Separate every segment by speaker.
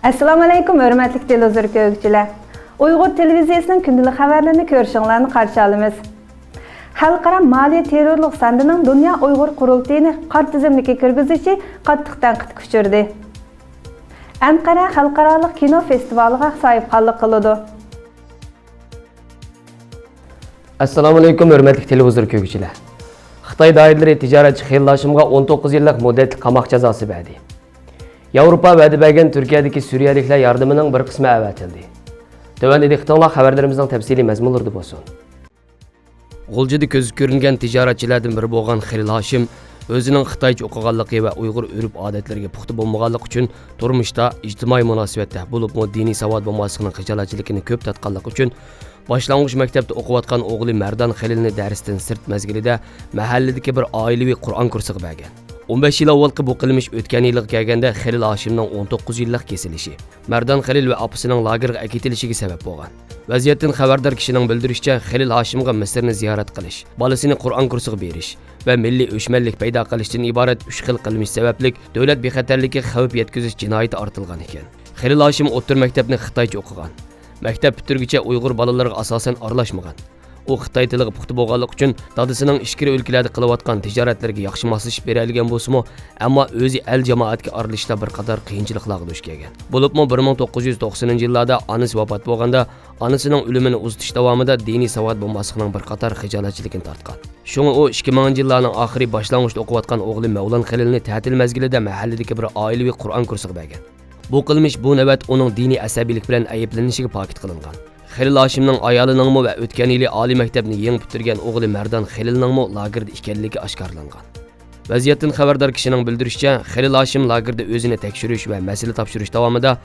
Speaker 1: Assalomu alaykum, hörmətli televizor görgüçülər. Uyğur televiziyasının kündəlik xəbərlərini görüşünlərini qarşı alımız. Xalqara maliya terrorluq sandının Dünya Uyğur Qurultayını qar tizimlikə kirgizişi qattiq tənqidga uchirdi. Anqara xalqaralıq kino festivaliga sohibxonlik qiladi.
Speaker 2: Assalomu alaykum, hörmətli televizor görgüçülər. Xitoy doiralari tijoratchi xillashimga 19 yillik muddatli qamoq jazosi berdi. Yevropa va'da bergan Turkiyadagi Suriyaliklar yordamining bir qismi avatildi. Tövəndə diqqətinizə xəbərlərimizin təfsili məzmunları bolsun. G'uljida ko'z ko'ringan tijoratchilardan biri bo'lgan Xəlil Hashim o'zining Xitoycha o'qiganligi va Uyg'ur urf-odatlariga puxta bo'lmaganligi uchun turmushda, ijtimoiy munosabatda, bo'libmi diniy savod bo'lmasligining xijolatchiligini ko'p tatqanligi uchun boshlang'ich maktabda o'qiyotgan o'g'li Mardon Xəlilni darsdan sirt mezgilida mahalladagi bir oilaviy Qur'on kursiga bergan. 15 yil avvalgi bu qilmish o'tgan yilga kelganda Xəlil Hashimning 19 yillik kesilishi Mardon Xəlil va opasining lagerga akitilishiga sabab bo'lgan. Vaziyatdan xabardor kishining bildirishicha, Xəlil Hashimga Misrni ziyorat qilish, bolasini Qur'on kursiga berish va milliy o'chmanlik paydo qilishdan iborat 3 xil qilmish sababli davlat bexatarligiga xavf yetkazish jinoyati ortilgan ekan. Xəlil Hashim o'rta maktabni Xitoycha o'qigan. Maktab bitirguncha Uyg'ur bolalarga asosan aralashmagan. U Xitoy tiliga puxta bo'lganligi uchun dadasining ichkari o'lkalarda qilayotgan tijoratlarga yaxshi moslashib bera olgan bo'lsa-mu, ammo o'zi el jamoatga aralashishda bir qator qiyinchiliklarga duch kelgan. Bo'libmi 1990-yillarda onasi vafot bo'lganda, onasining o'limini uzatish davomida diniy savod bo'lmasligining bir qator xijolatchiligini tortgan. Shunga u 2000-yillarning oxiri boshlang'ich o'qiyotgan o'g'li Mavlon Xəlilni ta'til mezgilida mahalladagi bir oilaviy Qur'on kursiga bergan. Bu qilmish bu navbat uning diniy asabiylik bilan ayblanishiga pokit qilingan. Xəlil Hashimning ayolining va o'tgan yili oliy maktabni yangi bitirgan o'g'li Mardon Xəlilning lagerda ekanligi oshkorlangan. Vaziyatdan xabardor kishining bildirishicha, Xəlil Hashim lagerda o'zini tekshirish va masala topshirish davomida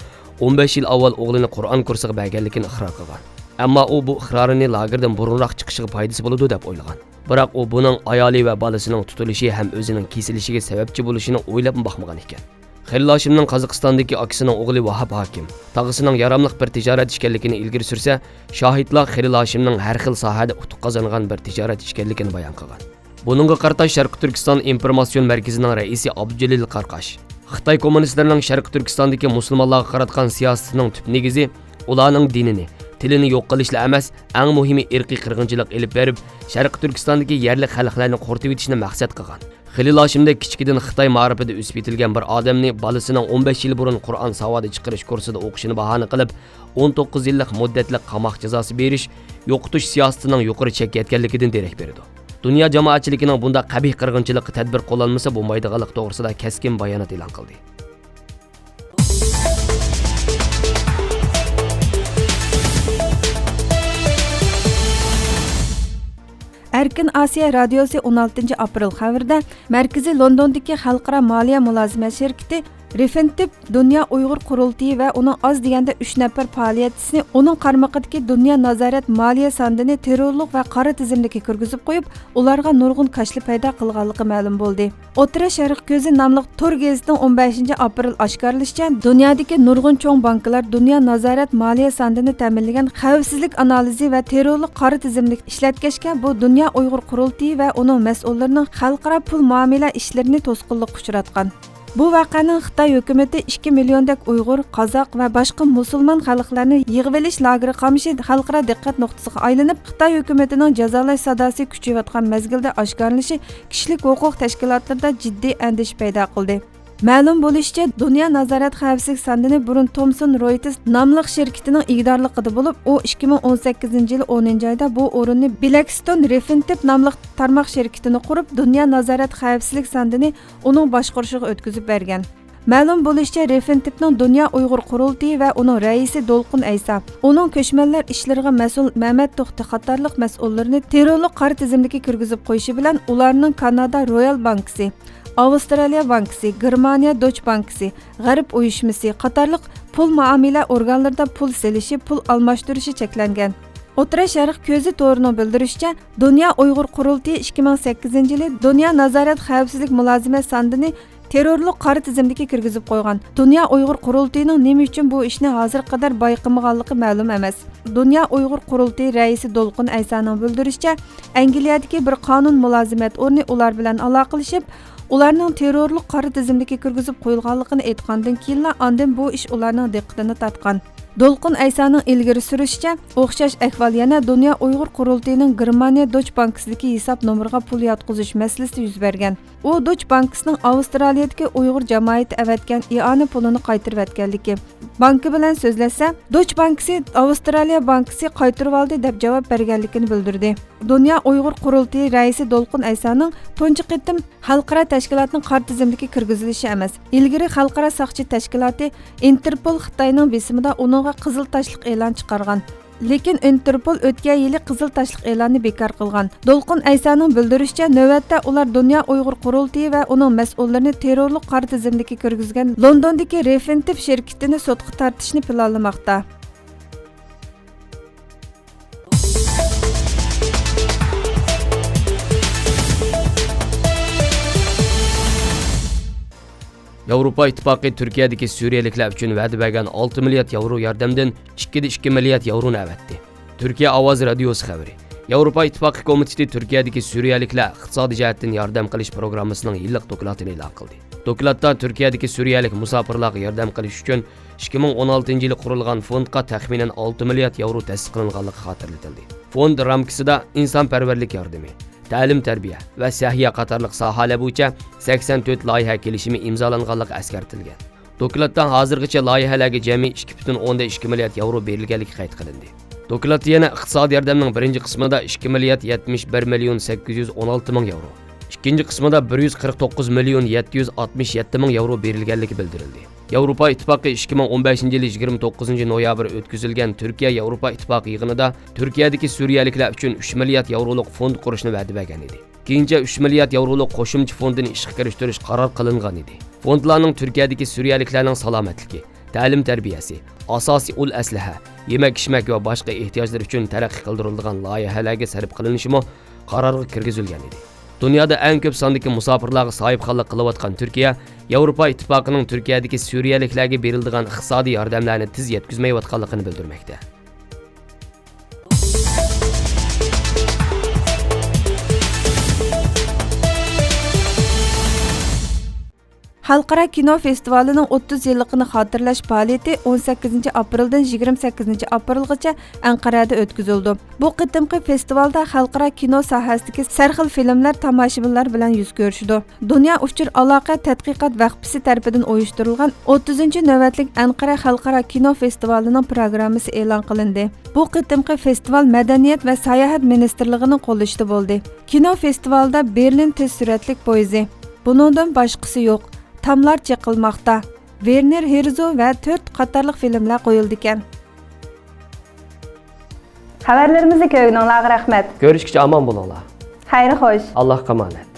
Speaker 2: 15 yil avval o'g'lini Qur'on kursiga berganligini iqror qilgan. Ammo u bu iqrorini lagerdan burunroq chiqishiga foydasi bo'ladi deb o'ylagan. Biroq u buning ayoli va bolasining tutilishi ham o'zining kesilishiga sababchi bo'lishini o'ylab boqmagan ekan. Xəlil Hashimning Qozog'istondagi akasining o'g'li Vahab Hakim tog'isining yaramli bir tijorat ishkanligini ilgari sursa, shohidlar Xəlil Hashimning har xil sohada utuq qozongan bir tijorat ishkanligini bayon qilgan. Buningga qaratash Sharq Turkiston informatsion markazining raisi Abduljalil Qarqash Xitoy kommunistlarining Sharq Turkistondagi musulmonlarga qaratgan siyosatining tub negizi ularning dinini, tilini yo'q qilishla emas, eng muhimi irqiy qirg'inchilik elib berib, Sharq Turkistondagi yerli xalqlarni qo'rtib etishni maqsad qilgan. Xəlil Hashimdek kichkidan Xitoy ma'rifida o'sib yetilgan bir odamni bolasining 15 yil burun Qur'on savodi chiqarish kursida o'qishini bahona qilib, 19 yillik muddatli qamoq jazosi berish, yo'qotish siyosatining yuqori chekka yetganligidan derak berdi. Dunyo jamoatchiligining bunda qabih qirg'inchilik tadbir qo'llanmasa bo'lmaydiganlik to'g'risida keskin bayonot e'lon qildi.
Speaker 1: Erkin Asiya Radiosi 16 aprel xabarida Markaziy Londondagi xalqaro moliya mulozimat shirkati Refentip Dünya Uyghur Qurultayı va uning oz deganda 3 nafar faoliyatchisini uning qarmog'idagi Dunyo nazorat moliya sondini terrorlik va qora tizimlikka kirgizib qo'yib, ularga nurg'un kashli paydo qilganligi ma'lum bo'ldi. O'tira Sharq ko'zi nomli Tor gazetining 15 aprel oshkorlashicha, dunyodagi nurg'un cho'ng banklar Dunyo nazorat moliya sondini ta'minlagan xavfsizlik analizi va terrorlik qora tizimlik ishlatkashga bu Dunyo Uyg'ur Qurultayı va uning mas'ullarining xalqaro pul muomala ishlarini to'sqinlikka uchratgan. Bu voqeaning Xitoy hukumatı 2 milliondak Uyg'ur, Qozoq va boshqa musulmon xalqlarni yig'ib olish lageri qamishi xalqaro diqqat nuqtasiga aylanib, Xitoy hukumatining jazolash sadosi kuchayotgan mezgilda oshkorlanishi kishilik huquq tashkilotlarida jiddiy andish paydo qildi. Ma'lum bo'lishicha, Dunyo nazorat xavfsizlik sondini burun Thomson Reuters nomli shirkatining ig'dorligida bo'lib, u 2018-yil 10-oyda bu o'rinni Blackstone Refentip nomli tarmoq shirkatini qurib, Dunyo nazorat xavfsizlik sondini uning boshqarishiga o'tkazib bergan. Ma'lum bo'lishicha, Refentipning Dunyo Uyg'ur Qurultayı va uning raisi Dolqun Aysa, uning ko'chmanlar ishlariga mas'ul Mehmet To'xti qatorliq mas'ullarni terrorlik qora tizimlikka kirgizib qo'yishi bilan ularning Kanada Royal Bankisi, Avstraliya bankisi, Germaniya Deutsche bankisi, G'arb uyushmasi qatorliq pul muomala organlarida pul selishi, pul almashtirishi cheklangan. O'tira Sharq ko'zi to'g'rini bildirishicha, Dunyo Uyg'ur Qurultayı 2008-yili Dunyo nazorat xavfsizlik mulozimat sondini terrorlik qora tizimlikka kirgizib qo'ygan. Dunyo Uyg'ur Qurultayıning nima uchun bu ishni hozir qadar bayqamaganligi ma'lum emas. Dunyo Uyg'ur Qurultayı raisi Dolqun Aysaning bildirishicha, Angliyadagi bir qonun mulozimat o'rni ular bilan aloqalashib, ularning terrorlik qora tizimdagi kirgizib qo'yilganligini aytgandan keyin ondan bu ish ularning diqqatini tortgan. Dolqun Aysaning ilgari surishicha, o'xshash ahvol yana Dunyo Uyg'ur qurultiyining Germaniya Deutsche Bank'idagi hisob nomeriga pul yotqizish masalasida yuz bergan. U Deutsche Bank'ning Avstraliyadagi Uyg'ur jamoati avatgan i'ona pulini qaytarib etganligi. Banki bilan so'zlashsa, Deutsche Bank'si Avstraliya bankisi qaytarib oldi deb javob berganligini bildirdi. Dunyo Uyg'ur qurultiyi raisi Dolqun Aysaning tunji qitim xalqaro tashkilotning qora tizimdagi kirgizilishi emas. Ilgari xalqaro soqchi tashkiloti Interpol Xitoyning besimida uningga qizil tashliq e'lon chiqargan. Lekin Interpol o'tgan yili qizil tashliq e'lonni bekor qilgan. Dolqun Aysaning bildirishicha, navbatda ular Dunyo Uyg'ur qurultiyi va uning mas'ullarini terrorlik qora tizimdagi kirgizgan Londondagi Refentiv shirkatini sudga tortishni planlamoqda.
Speaker 2: Avropa İttifaqı Türkiyədəki Suriyaliklər üçün vəd verən 6 milyard yevro yardımdan 2 milyard yevronu əvətdi. Türkiyə Avaz Radiosu xəbəri. Avropa İttifaqı Komiteti Türkiyədəki Suriyaliklər iqtisadi cəhətdən yardım qilish proqramısının yillik dokladını e'lon qildi. Dokladda Türkiyədəki Suriyalik musafirlarga yardım qilish üçün 2016-yılı qurilgan fondga təxminən 6 milyard yevro təsis qilinganligi xatırlatildi. Fond ramkasida insonparvarlik yordami, ta'lim-tarbiya va səhiyyə qatorliq sohalar bo'yicha 84 loyiha kelishimi imzolanganligi eskartilgan. Dokladda hozirgacha loyihalarga jami 2,2 milliard yevro berilganligi qayd qilindi. Doklad yana iqtisodiy yordamning birinchi qismida 2 milliard 71 million 816 ming yevro, ikkinchi qismida 149 million 767 ming yevro berilganligi bildirildi. Avropa İttifaqı 2015-yil 29 noyabr o'tkazilgan Turkiya Avropa İttifaqı yig'inida Turkiyadagi Suriyaliklar uchun 3 milliard yevroluk fond qurishni va'da bergan edi. Keyincha 3 milliard yevroluk qo'shimcha fondini ishga kirishtirish qaror qilingan edi. Fondlarning Turkiyadagi Suriyaliklarning salomatligi, ta'lim-tarbiyasi, asosiy ul aslaha, yemak-ichmak va boshqa ehtiyojlar uchun taraqqiy qildirilgan loyihalarga sarf qilinishi qarorga kirgizilgan edi. Dunyoda eng ko'p sondagi musofirlarga sohibxonlik qilayotgan Turkiya, Avropa İttifaqıning Turkiyadagi Suriyaliklarga beriladigan iqtisodiy yordamlarni tez yetkazmayotganligini bildirmoqda.
Speaker 1: Xalqaro kino festivalining 30 yilligini xotirlash faoliyati 18 apreldan 28 aprelgacha Anqarada o'tkazildi. Bu qitimqi festivalda xalqaro kino sohasidagi sarxil filmlar tomoshabinlar bilan yuz ko'rishdi. Dunyo uchur aloqa tadqiqot vaqfisi tarafidan uyushtirilgan 30 navbatlik Anqara xalqaro kino festivalining programmasi e'lon qilindi. Bu qitimqi festival Madaniyat va sayohat ministrligining qo'llashida bo'ldi. Kino festivalda Berlin tez suratlik poyezi, buningdan boshqasi yo'q, Tamlar çekilmoqda, Werner Herzog va 4 qatorliq filmlar qo'yildi ekan.
Speaker 3: Xabarlarimizni ko'rganingizga rahmat.
Speaker 2: Görüşkice aman bulunlar.
Speaker 3: Xayr xo'sh.
Speaker 2: Allah emanet.